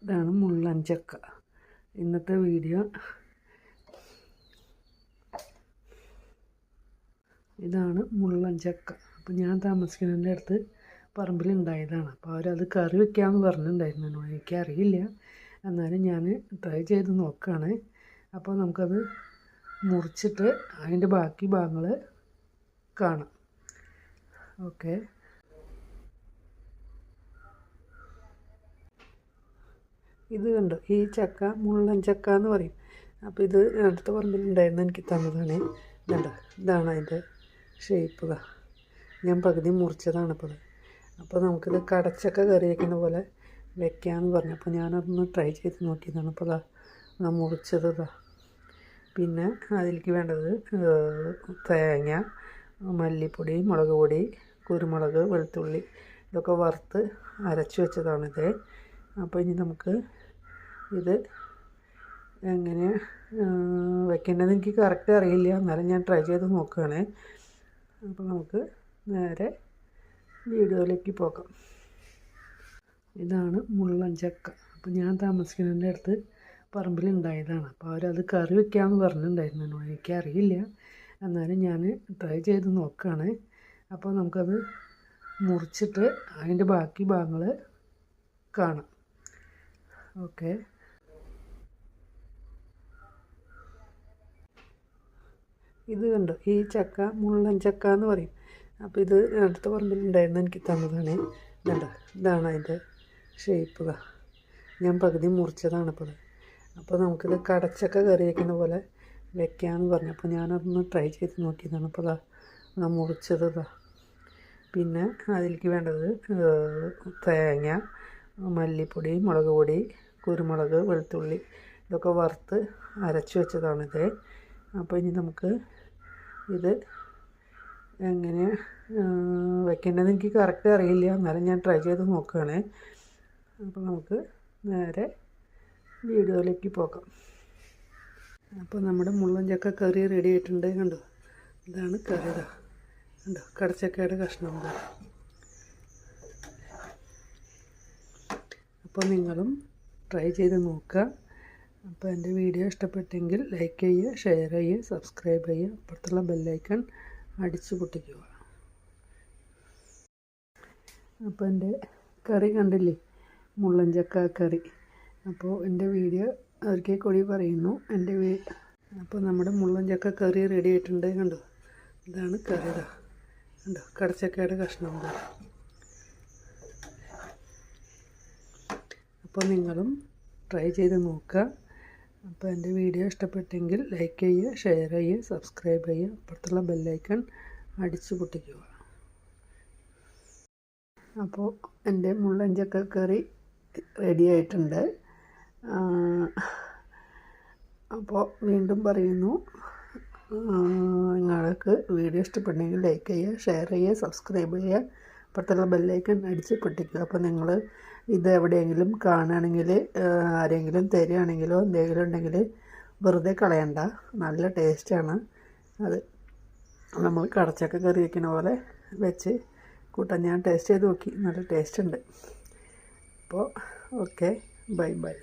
ഇതാണ് മുള്ളൻ ചക്ക. ഇന്നത്തെ വീഡിയോ ഇതാണ് മുള്ളൻ ചക്ക. അപ്പോൾ ഞാൻ താമസിക്കുന്നതിൻ്റെ അടുത്ത് പറമ്പിലുണ്ടായതാണ്. അപ്പോൾ അവരത് കറി വെക്കാമെന്ന് പറഞ്ഞിട്ടുണ്ടായിരുന്നു എന്നോട്. എനിക്കറിയില്ല, എന്നാലും ഞാൻ ട്രൈ ചെയ്ത് നോക്കുകയാണ്. അപ്പോൾ നമുക്കത് മുറിച്ചിട്ട് അതിൻ്റെ ബാക്കി ഭാഗങ്ങൾ കാണാം. ഓക്കെ, ഇത് കണ്ടോ, ഈ ചക്ക മുള്ളൻ ചക്ക എന്ന് പറയും. അപ്പോൾ ഇത് അടുത്ത പറമ്പിലുണ്ടായിരുന്നു, എനിക്ക് തന്നതാണ്. കണ്ടോ, ഇതാണ് അതിൻ്റെ ഷേപ്പ്. ഞാൻ പകുതി മുറിച്ചതാണ് ഇപ്പോൾ. അപ്പോൾ നമുക്കിത് കടച്ചക്ക കറി വയ്ക്കുന്ന പോലെ വെക്കാമെന്ന് പറഞ്ഞു. അപ്പോൾ ഞാനതൊന്ന് ട്രൈ ചെയ്ത് നോക്കിയതാണ്. അപ്പോൾ ഞാൻ മുറിച്ചത്. പിന്നെ അതിലേക്ക് വേണ്ടത് തേങ്ങ, മല്ലിപ്പൊടി, മുളക് പൊടി, കുരുമുളക്, വെളുത്തുള്ളി ഇതൊക്കെ വറുത്ത് അരച്ച് വെച്ചതാണിത്. അപ്പോൾ ഇനി നമുക്ക് ഇത് എങ്ങനെ വെക്കേണ്ടത് എനിക്ക് കറക്റ്റ് അറിയില്ല, എന്നാലും ഞാൻ ട്രൈ ചെയ്ത് നോക്കുകയാണ്. അപ്പോൾ നമുക്ക് നേരെ വീഡിയോയിലേക്ക് പോകാം. ഇതാണ് മുള്ളൻ ചക്ക. അപ്പോൾ ഞാൻ താമസിക്കുന്നതിൻ്റെ അടുത്ത് പറമ്പിലുണ്ടായതാണ്. അപ്പോൾ അവരത് കറി വെക്കാമെന്ന് പറഞ്ഞിട്ടുണ്ടായിരുന്നു എന്നോട്. എനിക്കറിയില്ല, എന്നാലും ഞാൻ ട്രൈ ചെയ്ത് നോക്കുകയാണ്. അപ്പോൾ നമുക്കത് മുറിച്ചിട്ട് അതിൻ്റെ ബാക്കി ഭാഗങ്ങൾ കാണാം. ഓക്കെ, ഇത് കണ്ടോ, ഈ ചക്ക മുള്ളൻ ചക്ക എന്ന് പറയും. അപ്പോൾ ഇത് അടുത്ത പറമ്പിലുണ്ടായിരുന്നു, എനിക്ക് തന്നതാണ്. കണ്ടോ, ഇതാണ് അതിൻ്റെ ഷേപ്പ്. ഞാൻ പകുതി മുറിച്ചതാണ് ഇപ്പോൾ. അപ്പോൾ നമുക്കിത് കടച്ചക്ക കറി വയ്ക്കുന്ന പോലെ വെക്കാമെന്ന് പറഞ്ഞു. അപ്പോൾ ഞാനതൊന്ന് ട്രൈ ചെയ്ത് നോക്കിയതാണ്. അപ്പോൾ ഞാൻ മുറിച്ചത്. പിന്നെ അതിലേക്ക് വേണ്ടത് തേങ്ങ, മല്ലിപ്പൊടി, മുളക് പൊടി, കുരുമുളക്, വെളുത്തുള്ളി ഇതൊക്കെ വറുത്ത് അരച്ച് വെച്ചതാണിത്. അപ്പോൾ ഇനി നമുക്ക് ഇത് എങ്ങനെ വെക്കേണ്ടത് എനിക്ക് കറക്റ്റ് അറിയില്ല, എന്നാലും ഞാൻ ട്രൈ ചെയ്ത് നോക്കുകയാണ്. അപ്പോൾ നമുക്ക് നേരെ വീഡിയോയിലേക്ക് പോകാം. അപ്പോൾ നമ്മുടെ മുള്ളൻ ചക്ക കറി റെഡി ആയിട്ടുണ്ട്. കണ്ടോ, ഇതാണ് കറി. കണ്ടോ, കടച്ചക്കയുടെ കഷ്ണം. അപ്പോൾ നിങ്ങളും ട്രൈ ചെയ്ത് നോക്കുക. അപ്പോൾ എൻ്റെ വീഡിയോ ഇഷ്ടപ്പെട്ടെങ്കിൽ ലൈക്ക് ചെയ്യുക, ഷെയർ ചെയ്യുക, സബ്സ്ക്രൈബ് ചെയ്യുക, അപ്പുറത്തുള്ള ബെല്ലൈക്കൺ അടിച്ചു പൊട്ടിക്കുക. അപ്പോൾ എൻ്റെ കറി കണ്ടില്ലേ, മുള്ളൻ ചക്ക കറി. അപ്പോൾ എൻ്റെ വീഡിയോ ഒരിക്കൽ കൂടി പറയുന്നു. അപ്പോൾ നമ്മുടെ മുള്ളൻ ചക്ക കറി റെഡി ആയിട്ടുണ്ട്. കണ്ടോ, ഇതാണ് കറി. കണ്ടോ, കടച്ചക്കയുടെ കഷ്ണം. അപ്പോൾ നിങ്ങളും ട്രൈ ചെയ്ത് നോക്കുക. അപ്പോൾ എൻ്റെ വീഡിയോ ഇഷ്ടപ്പെട്ടെങ്കിൽ ലൈക്ക് ചെയ്യുക, ഷെയർ ചെയ്യുക, സബ്സ്ക്രൈബ് ചെയ്യുക, അപ്പുറത്തുള്ള ബെല്ലൈക്കൺ അടിച്ചു പൊട്ടിക്കുക. അപ്പോൾ എൻ്റെ മുള്ളൻ ചക്ക കറി റെഡി ആയിട്ടുണ്ട്. അപ്പോൾ വീണ്ടും പറയുന്നു, നിങ്ങൾക്ക് വീഡിയോ ഇഷ്ടപ്പെട്ടെങ്കിൽ ലൈക്ക് ചെയ്യുക, ഷെയർ ചെയ്യുക, സബ്സ്ക്രൈബ് ചെയ്യുക, അപ്പുറത്തുള്ള ബെല്ലൈക്കൺ അടിച്ച് പൊട്ടിക്കുക. അപ്പോൾ നിങ്ങൾ ഇത് എവിടെയെങ്കിലും കാണുകയാണെങ്കിൽ, ആരെങ്കിലും തരികയാണെങ്കിലോ എന്തെങ്കിലും ഉണ്ടെങ്കിൽ വെറുതെ കളയണ്ട. നല്ല ടേസ്റ്റാണ് അത്. നമ്മൾ കടച്ചക്ക കറി വയ്ക്കുന്ന പോലെ വെച്ച് കൂട്ടാൻ. ഞാൻ ടേസ്റ്റ് ചെയ്ത് നോക്കി, നല്ല ടേസ്റ്റ് ഉണ്ട്. അപ്പോൾ ഓക്കെ, ബൈ ബൈ.